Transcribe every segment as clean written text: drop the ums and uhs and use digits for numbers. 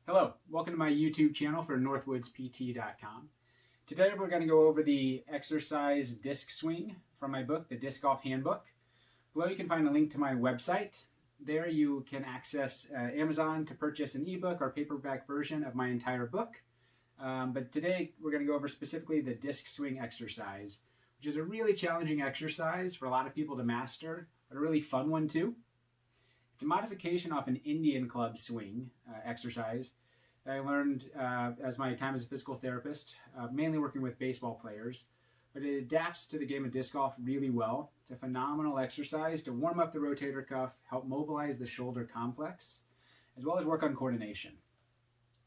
Hello, welcome to my YouTube channel for northwoodspt.com. Today we're going to go over the exercise disc swing from my book, The Disc Golf Handbook. Below you can find a link to my website. There you can access Amazon to purchase an ebook or paperback version of my entire book. But today we're going to go over specifically the disc swing exercise, which is a really challenging exercise for a lot of people to master, but a really fun one too. It's a modification off an Indian club swing exercise that I learned as my time as a physical therapist, mainly working with baseball players. But it adapts to the game of disc golf really well. It's a phenomenal exercise to warm up the rotator cuff, help mobilize the shoulder complex, as well as work on coordination.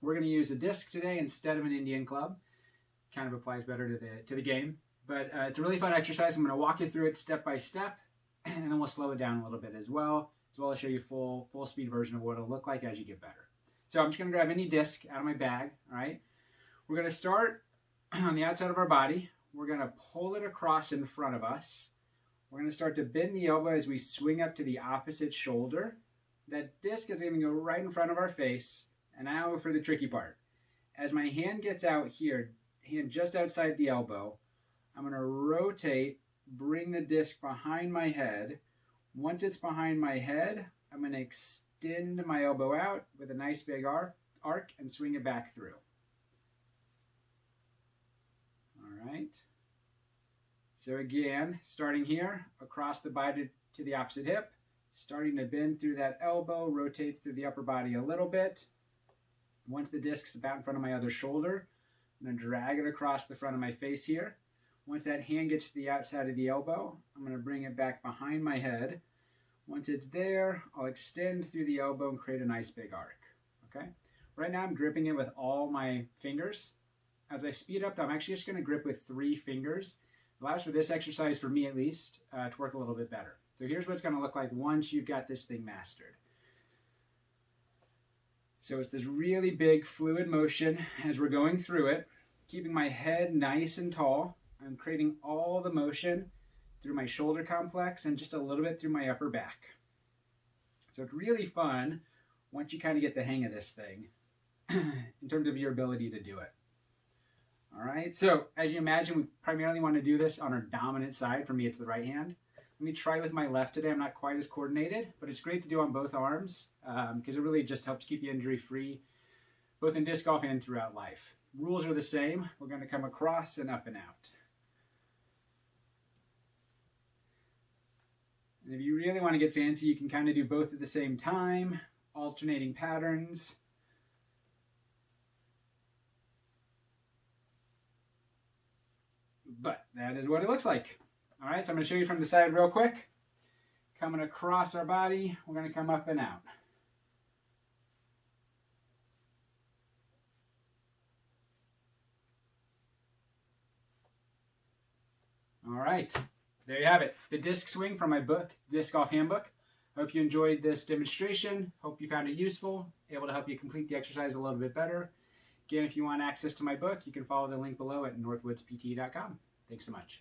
We're going to use a disc today instead of an Indian club. Kind of applies better to the game. But it's a really fun exercise. I'm going to walk you through it step by step, and then we'll slow it down a little bit as well as show you full speed version of what it'll look like as you get better. So I'm just going to grab any disc out of my bag, all right? We're going to start on the outside of our body. We're going to pull it across in front of us. We're going to start to bend the elbow as we swing up to the opposite shoulder. That disc is going to go right in front of our face. And now for the tricky part. As my hand gets out here, hand just outside the elbow, I'm going to rotate, bring the disc behind my head. Once it's behind my head, I'm going to extend my elbow out with a nice big arc and swing it back through. All right. So again, starting here, across the body to the opposite hip, starting to bend through that elbow, rotate through the upper body a little bit. Once the disc's about in front of my other shoulder, I'm going to drag it across the front of my face here. Once that hand gets to the outside of the elbow, I'm going to bring it back behind my head. Once it's there, I'll extend through the elbow and create a nice big arc. Okay. Right now I'm gripping it with all my fingers. As I speed up, I'm actually just going to grip with 3 fingers. It allows for this exercise, for me at least, to work a little bit better. So here's what it's going to look like once you've got this thing mastered. So it's this really big fluid motion as we're going through it, keeping my head nice and tall. I'm creating all the motion through my shoulder complex and just a little bit through my upper back. So it's really fun once you kind of get the hang of this thing in terms of your ability to do it. All right, so as you imagine, we primarily want to do this on our dominant side. For me, it's the right hand. Let me try with my left today. I'm not quite as coordinated, but it's great to do on both arms because it really just helps keep you injury-free, both in disc golf and throughout life. Rules are the same. We're going to come across and up and out. And if you really want to get fancy, you can kind of do both at the same time, alternating patterns. But that is what it looks like. All right, so I'm going to show you from the side real quick. Coming across our body, we're going to come up and out. All right. There you have it, the disc swing from my book, Disc Golf Handbook. Hope you enjoyed this demonstration. Hope you found it useful, able to help you complete the exercise a little bit better. Again, if you want access to my book, you can follow the link below at northwoodspt.com. Thanks so much.